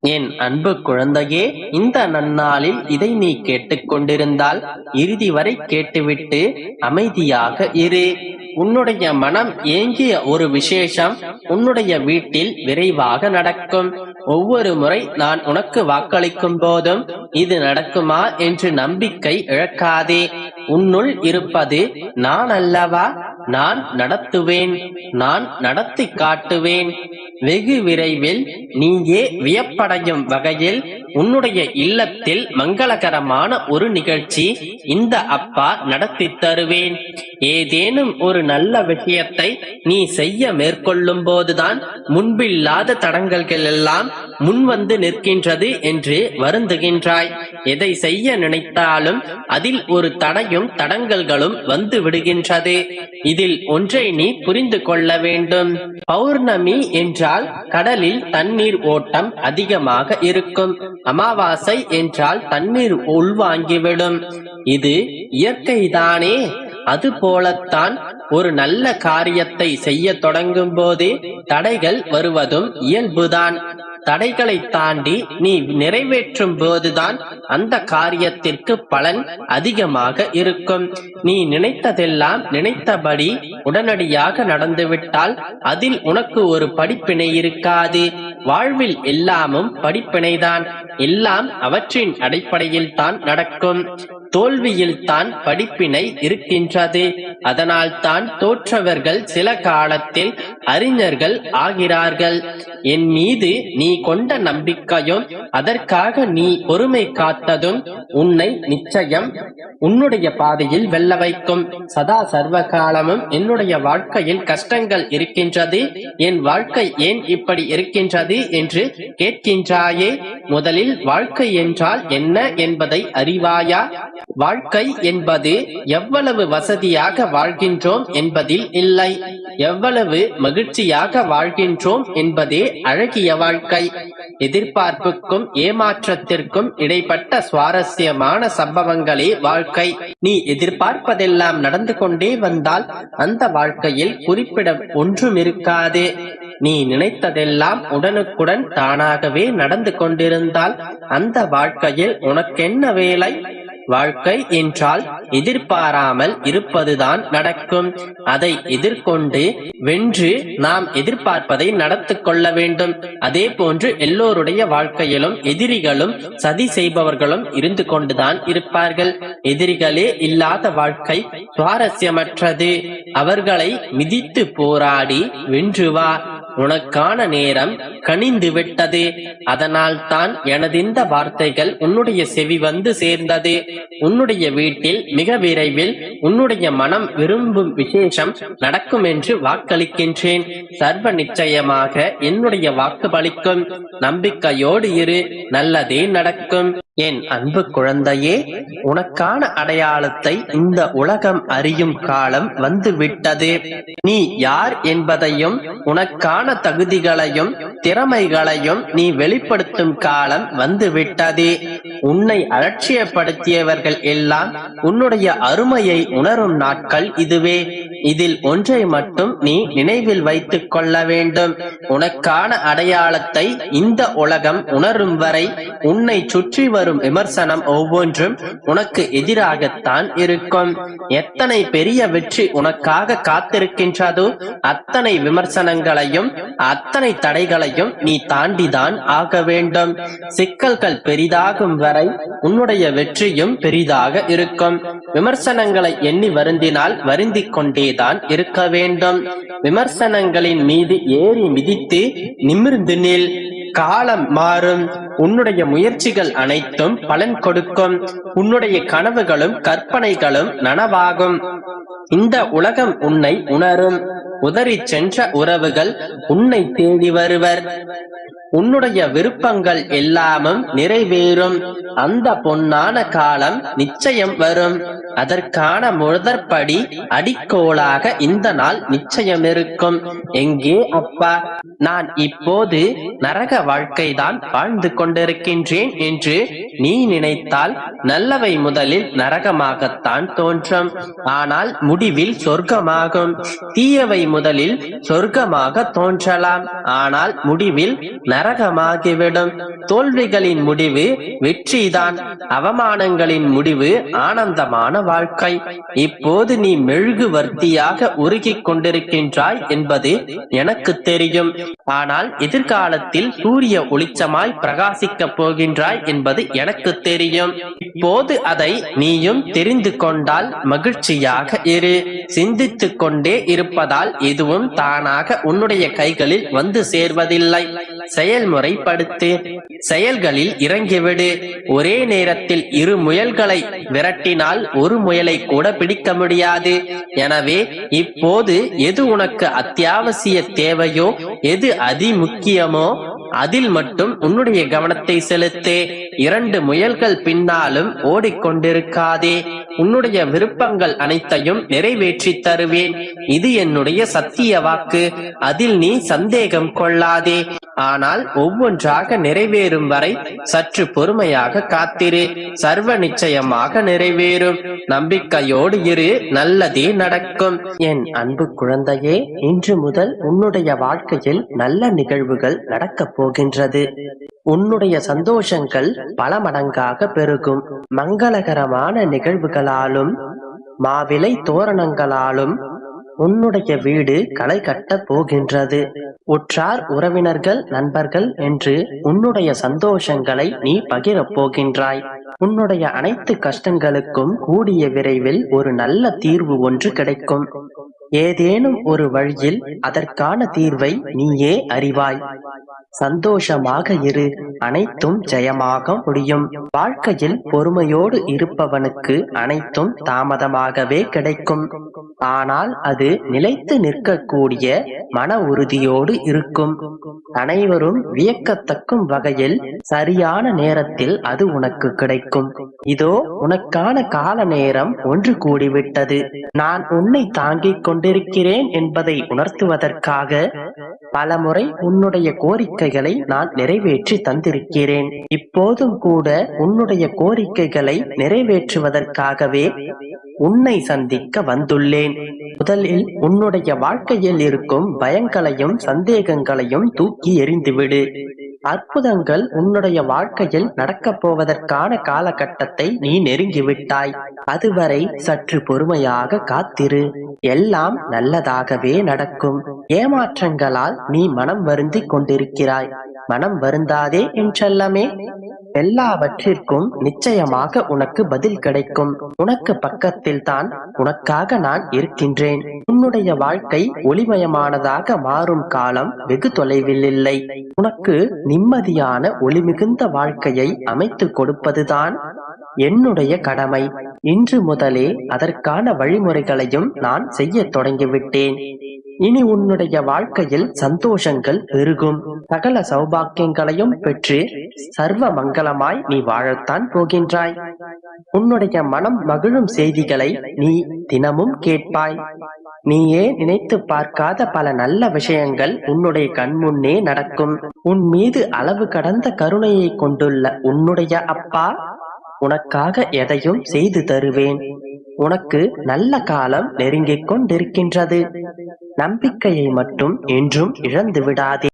என் அன்பு குழந்தையே, இந்த நன்னாளில் இதை நீ கேட்டுக்கொண்டிருந்தால் இறுதி வரை கேட்டுவிட்டு அமைதியாக இரு. உன்னுடைய மனம் ஏங்கிய ஒரு விசேஷம் உன்னுடைய வீட்டில் விரைவாக நடக்கும். ஒவ்வொரு முறை நான் உனக்கு வாக்களிக்கும் போதும் இது நடக்குமா என்று நம்பிக்கை இழக்காதே. உன்னுள் இருப்பது நான் அல்லவா? நான் நடத்துவேன், நான் நடத்தி காட்டுவேன். வெகு விரைவில் நீயே வியப்படையும் வகையில் உன்னுடைய இல்லத்தில் மங்களகரமான ஒரு நிகழ்ச்சி இந்த அப்பா நடத்தி தருவேன். ஏதேனும் ஒரு நல்ல விஷயத்தை நீ செய்ய மேற்கொள்ளும் போதுதான் முன்பில்லாத தடங்கல்கள் எல்லாம் முன்வந்து நிற்கின்றது என்று வருந்துகின்றாய். எதை செய்ய நினைத்தாலும் அதில் ஒரு தடையும் தடங்கல்களும் வந்து விடுகின்றது. இதில் ஒன்றை நீ புரிந்து கொள்ள வேண்டும். பௌர்ணமி என்றால் கடலில் தண்ணீர் ஓட்டம் அதிகமாக இருக்கும். அமாவாசை என்றால் தண்ணீர் உள்வாங்கிவிடும். இது இயற்கைதானே. அதுபோலத்தான் ஒரு நல்ல காரியத்தை செய்ய தொடங்கும் போதே தடைகள் வருவதும் இயல்புதான். தடைகளை தாண்டி நீ நிறைவேற்றும் போதுதான் அந்த காரியத்திற்கு பலன் அதிகமாக இருக்கும். நீ நினைத்ததெல்லாம் நினைத்தபடி உடனடியாக நடந்துவிட்டால் அதில் உனக்கு ஒரு படிப்பினை இருக்காது. வாழ்வில் எல்லாமும் படிப்பினைதான். எல்லாம் அவற்றின் அடிப்படையில் தான் நடக்கும். தோல்வியில் தான் படிப்பினை இருக்கின்றது. அதனால் தான் தோற்றவர்கள் சில காலத்தில் அறிஞர்கள் ஆகிறார்கள். என் மீது நீ கொண்ட நம்பிக்கையும் அதற்காக நீ பொறுமை காத்ததும் உன்னை நிச்சயம் உன்னுடைய பாதையில் வெல்ல வைக்கும். சதா சர்வ காலமும் என்னுடைய வாழ்க்கையில் கஷ்டங்கள் இருக்கின்றது, என் வாழ்க்கை ஏன் இப்படி இருக்கின்றது என்று கேட்கின்றாயே. முதலில் வாழ்க்கை என்றால் என்ன என்பதை அறிவாயா? வாழ்க்கை என்பது எவ்வளவு வசதியாக வாழ்கின்றோம் என்பதில் இல்லை, எவ்வளவு மகிழ்ச்சியாக வாழ்கின்றோம் என்பதே அழகிய வாழ்க்கை. எதிர்பார்ப்புக்கும் ஏமாற்றத்திற்கும் இடைப்பட்ட சுவாரஸ்யமான சம்பவங்களே வாழ்க்கை. நீ எதிர்பார்ப்பதெல்லாம் நடந்து கொண்டே வந்தால் அந்த வாழ்க்கையில் குறிப்பிட ஒன்றும் இருக்காது. நீ நினைத்ததெல்லாம் உடனுக்குடன் தானாகவே நடந்து கொண்டிருந்தால் அந்த வாழ்க்கையில் உனக்கென்ன வேலை? வாழ்க்கை என்றால் எதிர்பாராமல் இருப்பதுதான் நடக்கும். அதை எதிர்கொண்டு வென்று நாம் எதிர்பார்ப்பதை நடத்தி கொள்ள வேண்டும். அதே போன்று எல்லோருடைய வாழ்க்கையிலும் எதிரிகளும் சதி செய்பவர்களும் இருந்து கொண்டுதான் இருப்பார்கள். எதிரிகளே இல்லாத வாழ்க்கை சுவாரஸ்யமற்றது. அவர்களை மிதித்து போராடி வென்று வா. உனக்கான நேரம் கனிந்து விட்டது. அதனால் தான் எனது இந்த வார்த்தைகள் உன்னுடைய செவி வந்து சேர்ந்தது. உன்னுடைய வீட்டில் மிக விரைவில் உன்னுடைய மனம் விரும்பும் விசேஷம் நடக்கும் என்று வாக்களிக்கின்றேன். சர்வ நிச்சயமாக என்னுடைய வாக்கு பலிக்கும். நம்பிக்கையோடு இரு, நல்லதே நடக்கும். என் அன்பு குழந்தையே, உனக்கான அடையாளத்தை இந்த உலகம் அறியும் காலம் வந்து விட்டது. நீ யார் என்பதையும் உனக்கான தகுதிகளையும் திறமைகளையும் நீ வெளிப்படுத்தும் காலம் வந்து விட்டது. உன்னை அலட்சியப்படுத்தியவர்கள் எல்லாம் உன்னுடைய அருமையை உணரும் நாட்கள் இதுவே. இதில் ஒன்றை மட்டும் நீ நினைவில் வைத்துக் கொள்ள வேண்டும். உனக்கான அடையாளத்தை இந்த உலகம் உணரும் வரை உன்னை சுற்றி வரும் விமர்சனம் ஒவ்வொன்றும் உனக்கு எதிராகத்தான் இருக்கும். எத்தனை பெரிய வெற்றி உனக்காக காத்திருக்கின்றதோ அத்தனை விமர்சனங்களையும் அத்தனை தடைகளையும் நீ தாண்டிதான் ஆக வேண்டும். சிக்கல்கள் பெரிதாகும் வரை உன்னுடைய வெற்றியும் பெரிதாக இருக்கும். விமர்சனங்களை எண்ணி வருந்தினால் வருந்திக் கொண்டேதான் இருக்க வேண்டும். விமர்சனங்களின் மீது ஏறி மிதித்து நிமிர்ந்து நில். காலம் மாறும். உன்னுடைய முயற்சிகள் அனைத்தும் பலன் கொடுக்கும். உன்னுடைய கனவுகளும் கற்பனைகளும் நனவாகும். இந்த உலகம் உன்னை உணரும். உதறி சென்ற உறவுகள் உன்னை தேடி வருவர். உன்னுடைய விருப்பங்கள் எல்லாமும் நிறைவேறும். அந்த பொன்னான காலம் நிச்சயம் வரும். அதற்கான முதற்படி அடிக்கோளாக இந்த நாள் நிச்சயம் இருக்கும். எங்கே அப்பா, நான் இப்போது நரக வாழ்க்கைதான் வாழ்ந்து கொண்டிருக்கின்றேன் என்று நீ நினைத்தால் நல்லவை முதலில் நரகமாகத்தான் தோன்றும். ஆனால் முடிவில் சொர்க்கமாகும். தீயவை முதலில் சொர்க்கமாக தோன்றலாம், ஆனால் முடிவில் நரகமாகிவிடும். தோல்விகளின் முடிவு வெற்றிதான், அவமானங்களின் முடிவு ஆனந்தமான வாழ்க்கை. இப்போது நீ மெழுகுவர்த்தியாக உருகிக் கொண்டிருக்கின்றாய் என்பது எனக்கு தெரியும். ஆனால் எதிர்காலத்தில் சூரிய ஒளிச்சமாய் பிரகாசிக்கப் போகின்றாய் என்பது எனக்கு தெரியும். இப்போது அதை நீயும் தெரிந்து கொண்டால் மகிழ்ச்சியாக இரு. சிந்தித்துக் கொண்டே இருப்பதால் எதுவும் தானாக உன்னுடைய கைகளில் வந்து சேர்வதில்லை. செயல்முறைப்படுத்து, செயல்களில் இறங்கிவிடு. ஒரே நேரத்தில் இரு முயல்களை விரட்டினால் ஒரு முயலை கூட பிடிக்க முடியாது. எனவே இப்போது எது உனக்கு அத்தியாவசிய தேவையோ, எது அதிமுக்கியமோ அதில் மட்டும் உன்னுடைய கவனத்தை செலுத்து. 2 முயல்கள் பின்னாலும் ஓடிக்கொண்டிருக்காதே. உன்னுடைய விருப்பங்கள் அனைத்தையும் நிறைவேற்றி தருவேன். இது என்னுடைய சத்திய வாக்கு. அதில் நீ சந்தேகம் கொள்ளாதே. ஆனால் ஒவ்வொன்றாக நிறைவேறும் வரை சற்று பொறுமையாக காத்திரு. சர்வ நிச்சயமாக நிறைவேறும். நம்பிக்கையோடு இரு, நல்லதே நடக்கும். என் அன்பு குழந்தையே, இன்று முதல் உன்னுடைய வாழ்க்கையில் நல்ல நிகழ்வுகள் நடக்கப் போகின்றது. உன்னுடைய சந்தோஷங்கள் பல மடங்காக பெருகும். மங்களகரமான நிகழ்வுகளாலும் மாவிலை தோரணங்களாலும் உன்னுடைய வீடு களை கட்டப் போகின்றது. உற்றார் உறவினர்கள் நண்பர்கள் என்று உன்னுடைய சந்தோஷங்களை நீ பகிரப் போகின்றாய். உன்னுடைய அனைத்து கஷ்டங்களுக்கும் கூடிய விரைவில் ஒரு நல்ல தீர்வு ஒன்று கிடைக்கும். ஏதேனும் ஒரு வழியில் அதற்கான தீர்வை நீயே அறிவாய். சந்தோஷமாக இரு, அனைத்தும் ஜெயமாக முடியும். வாழ்க்கையில் பொறுமையோடு இருப்பவனுக்கு அனைத்தும் தாமதமாகவே கிடைக்கும். ஆனால் அது நிலைத்து நிற்கக்கூடிய மன உறுதியோடு இருக்கும். அனைவரும் வியக்கத்தக்கும் வகையில் சரியான நேரத்தில் அது உனக்கு கிடைக்கும். இதோ உனக்கான கால நேரம் ஒன்று கூடிவிட்டது. நான் உன்னை தாங்கிக் கொண்டிருக்கிறேன் என்பதை உணர்த்துவதற்காக பலமுறை உன்னுடைய கோரிக்கைகளை நான் நிறைவேற்றி தந்திருக்கிறேன். இப்போதும் கூட உன்னுடைய கோரிக்கைகளை நிறைவேற்றுவதற்காகவே உன்னை சந்திக்க வந்துள்ளேன். முதலில் உன்னுடைய வாழ்க்கையில் இருக்கும் பயங்களையும் சந்தேகங்களையும் தூக்கி எறிந்துவிடு. அற்புதங்கள் உன்னுடைய வாழ்க்கையில் நடக்கப் போவதற்கான காலகட்டத்தை நீ நெருங்கிவிட்டாய். அதுவரை சற்று பொறுமையாக காத்திரு. எல்லாம் நல்லதாகவே நடக்கும். ஏமாற்றங்களால் நீ மனம் வருந்திக் கொண்டிருக்கிறாய். மனம் வருந்தாதே என் செல்லமே. எல்லாவற்றிற்கும் நிச்சயமாக உனக்கு பதில் கிடைக்கும். உனக்கு பக்கத்தில் தான் உனக்காக நான் இருக்கின்றேன். உன்னுடைய வாழ்க்கை ஒளிமயமானதாக மாறும் காலம் வெகு தொலைவில் இல்லை. உனக்கு நிம்மதியான ஒளிமிகுந்த வாழ்க்கையை அமைத்து கொடுப்பதுதான் என்னுடைய கடமை. இன்று முதலே அதற்கான வழிமுறைகளையும் நான் செய்ய தொடங்கிவிட்டேன். இனி உன்னுடைய வாழ்க்கையில் சந்தோஷங்கள் பெருகும். சகல சௌபாக்கியங்களையும் பெற்று சர்வ மங்களமாய் நீ வாழத்தான் போகின்றாய். உன்னுடைய மனம் மகிழும் செய்திகளை நீ தினமும் கேட்பாய். நீயே நினைத்து பார்க்காத பல நல்ல விஷயங்கள் உன்னுடைய கண்முன்னே நடக்கும். உன் மீது அளவு கடந்த கருணையை கொண்டுள்ள உன்னுடைய அப்பா உனக்காக எதையும் செய்து தருவேன். உனக்கு நல்ல காலம் நெருங்கிக் கொண்டிருக்கின்றது. நம்பிக்கையை மட்டும் என்றும் இழந்து விடாதே.